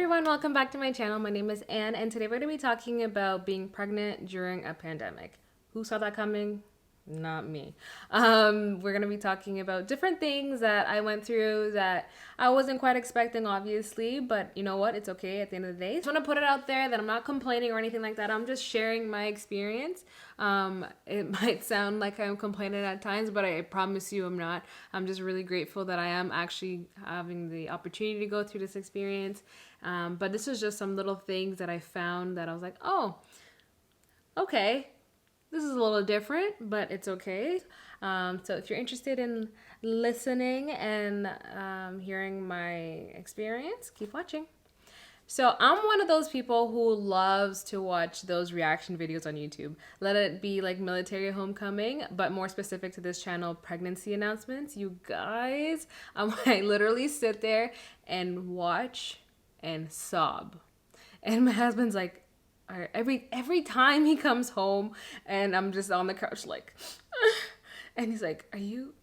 everyone, welcome back to my channel. My name is Anne, and today we're going to be talking about being pregnant during a pandemic. Who saw that coming? Not me. We're going to be talking about different things that I went through that I wasn't quite expecting, obviously, but you know what? It's okay at the end of the day. I just want to put it out there that I'm not complaining or anything like that. I'm just sharing my experience. It might sound like I'm complaining at times, but I promise you I'm not. I'm just really grateful that I am actually having the opportunity to go through this experience. But this is just some little things that I found that I was like, oh, okay, this is a little different, but it's okay. So if you're interested in listening and hearing my experience, keep watching. So I'm one of those people who loves to watch those reaction videos on YouTube. Let it be like military homecoming, but more specific to this channel, pregnancy announcements. You guys, I literally sit there and watch and sob. And my husband's like, every time he comes home and I'm just on the couch like and he's like, are you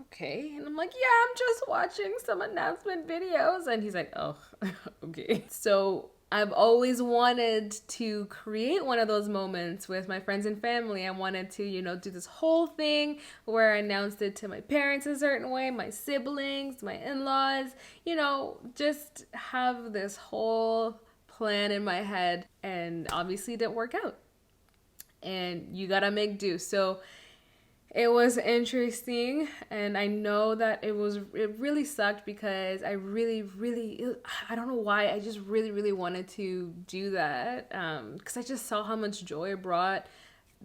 okay? And I'm like, yeah, I'm just watching some announcement videos. And he's like, oh, okay. So I've always wanted to create one of those moments with my friends and family. I wanted to, do this whole thing where I announced it to my parents a certain way, my siblings, my in-laws, just have this whole plan in my head, and obviously it didn't work out, and you gotta make do. So it was interesting, and I know that it really sucked because I I don't know why, I just really wanted to do that, because I just saw how much joy it brought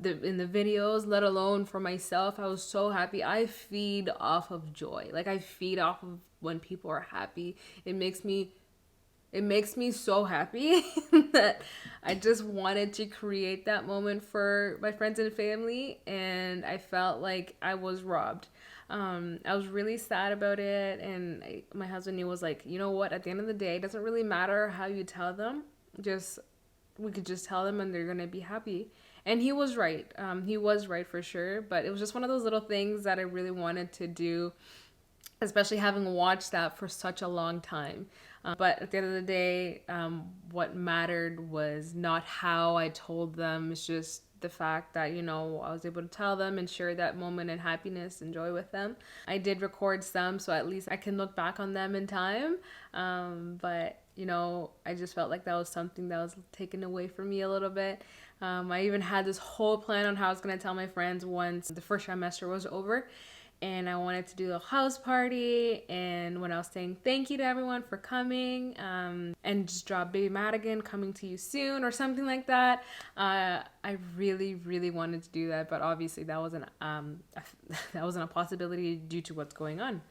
in the videos, let alone for myself. I was so happy. I feed off of joy. Like, I feed off of when people are happy. It makes me so happy that I just wanted to create that moment for my friends and family, and I felt like I was robbed. I was really sad about it, and my husband was like, you know what, at the end of the day, it doesn't really matter how you tell them, we could just tell them and they're gonna be happy. And he was right. He was right for sure, but it was just one of those little things that I really wanted to do, especially having watched that for such a long time. But at the end of the day, what mattered was not how I told them. It's just the fact that, I was able to tell them and share that moment and happiness and joy with them. I did record some, so at least I can look back on them in time. But, I just felt like that was something that was taken away from me a little bit. I even had this whole plan on how I was going to tell my friends once the first trimester was over. And I wanted to do a house party, and when I was saying thank you to everyone for coming, and just drop Baby Madigan coming to you soon or something like that. I really wanted to do that, but obviously that wasn't a possibility due to what's going on.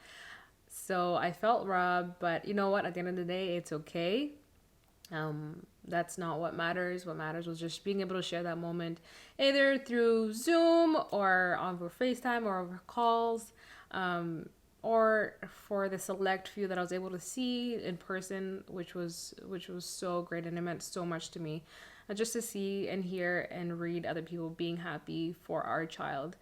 So I felt robbed, but you know what? At the end of the day, it's okay. That's not what matters. What matters was just being able to share that moment either through Zoom or over FaceTime or over calls, or for the select few that I was able to see in person, which was so great, and it meant so much to me, just to see and hear and read other people being happy for our child.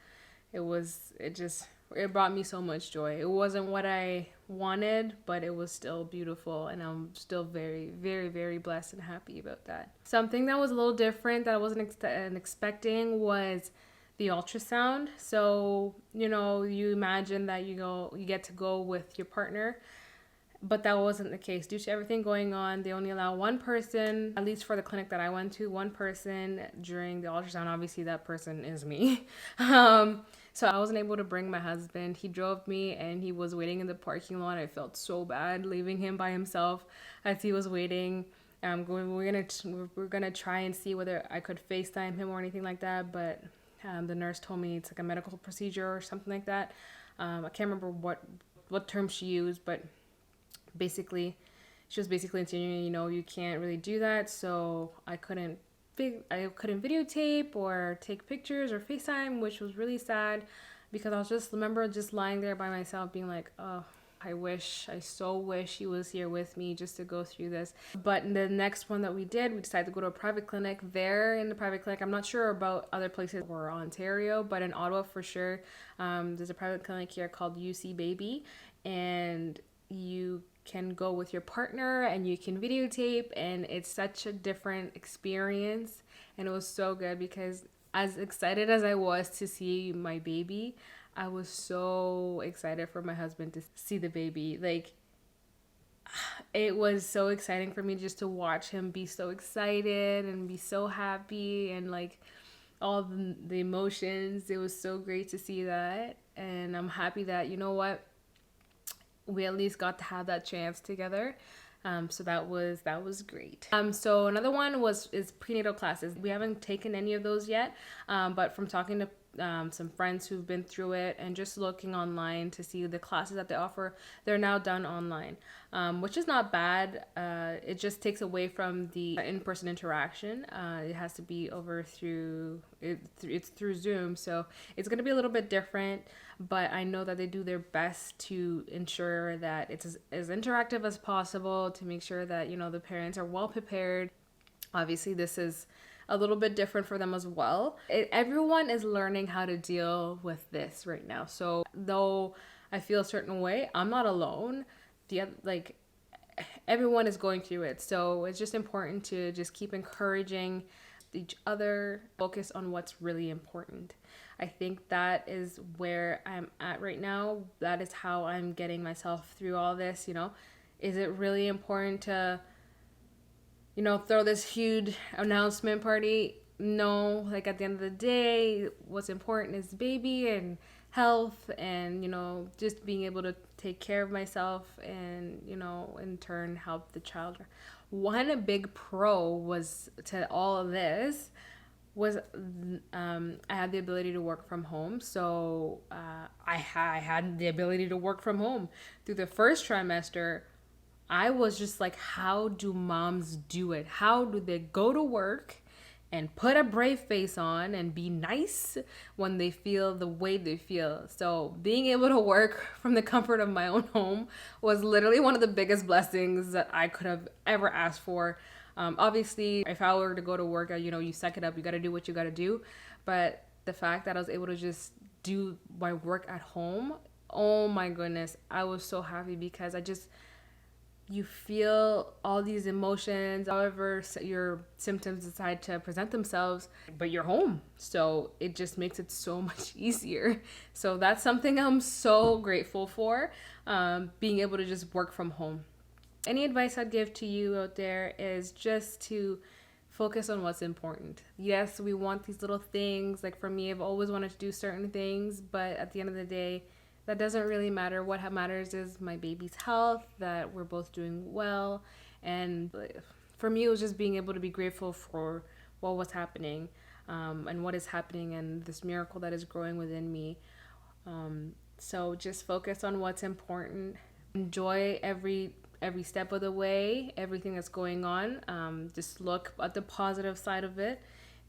It brought me so much joy. It wasn't what I wanted, but it was still beautiful, and I'm still very blessed and happy about that. Something that was a little different that I wasn't expecting was the ultrasound. So, you imagine that you get to go with your partner, but that wasn't the case. Due to everything going on, they only allow one person, at least for the clinic that I went to, one person during the ultrasound. Obviously, that person is me. So I wasn't able to bring my husband. He drove me, and he was waiting in the parking lot. I felt so bad leaving him by himself as he was waiting. We're gonna try and see whether I could FaceTime him or anything like that, but the nurse told me it's like a medical procedure or something like that. I can't remember what term she used, but basically she was basically insinuating, you can't really do that. So I couldn't videotape or take pictures or FaceTime, which was really sad, because I remember just lying there by myself being like, oh, I so wish he was here with me just to go through this. But in the next one that we decided to go to a private clinic. There in the private clinic, I'm not sure about other places or Ontario, but in Ottawa for sure, there's a private clinic here called UC Baby, and you can go with your partner and you can videotape, and it's such a different experience. And it was so good because as excited as I was to see my baby, I was so excited for my husband to see the baby. Like, it was so exciting for me just to watch him be so excited and be so happy, and like all the emotions. It was so great to see that. And I'm happy that, you know what, we at least got to have that chance together. So that was great. So another one is prenatal classes. We haven't taken any of those yet, but from talking to some friends who've been through it and just looking online to see the classes that they offer, they're now done online, which is not bad. It just takes away from the in-person interaction. It has to be over it's through Zoom, so it's going to be a little bit different, but I know that they do their best to ensure that it's as interactive as possible, to make sure that, you know, the parents are well prepared. Obviously, this is a little bit different for them as well. Everyone is learning how to deal with this right now. So though I feel a certain way, I'm not alone. Everyone is going through it. So it's just important to just keep encouraging each other, focus on what's really important. I think that is where I'm at right now. That is how I'm getting myself through all this, you know. Is it really important to, you know, throw this huge announcement party? No, like at the end of the day, what's important is baby and health, and, you know, just being able to take care of myself and, you know, in turn help the child. One big pro was to all of this was I had the ability to work from home. So I had the ability to work from home through the first trimester. I was just like, how do moms do it? How do they go to work and put a brave face on and be nice when they feel the way they feel? So being able to work from the comfort of my own home was literally one of the biggest blessings that I could have ever asked for. Obviously, if I were to go to work, you know, you suck it up, you got to do what you got to do. But the fact that I was able to just do my work at home, oh my goodness, I was so happy, because you feel all these emotions, however your symptoms decide to present themselves, but you're home. So it just makes it so much easier. So that's something I'm so grateful for, being able to just work from home. Any advice I'd give to you out there is just to focus on what's important. Yes, we want these little things. Like for me, I've always wanted to do certain things, but at the end of the day, that doesn't really matter. What matters is my baby's health, that we're both doing well. And for me, it was just being able to be grateful for what was happening, and what is happening, and this miracle that is growing within me. So just focus on what's important. Enjoy every step of the way, everything that's going on. Just look at the positive side of it,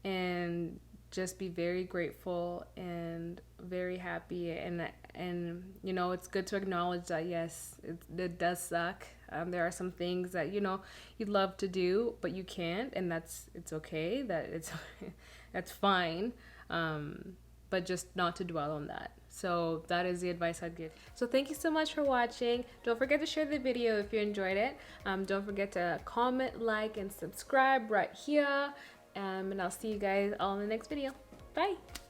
and just be very grateful and very happy. And you know, it's good to acknowledge that yes, it does suck. There are some things that, you know, you'd love to do but you can't, and it's okay. That's fine. But just not to dwell on that. So that is the advice I'd give. So thank you so much for watching. Don't forget to share the video if you enjoyed it. Don't forget to comment, like, and subscribe right here. And I'll see you guys all in the next video. Bye.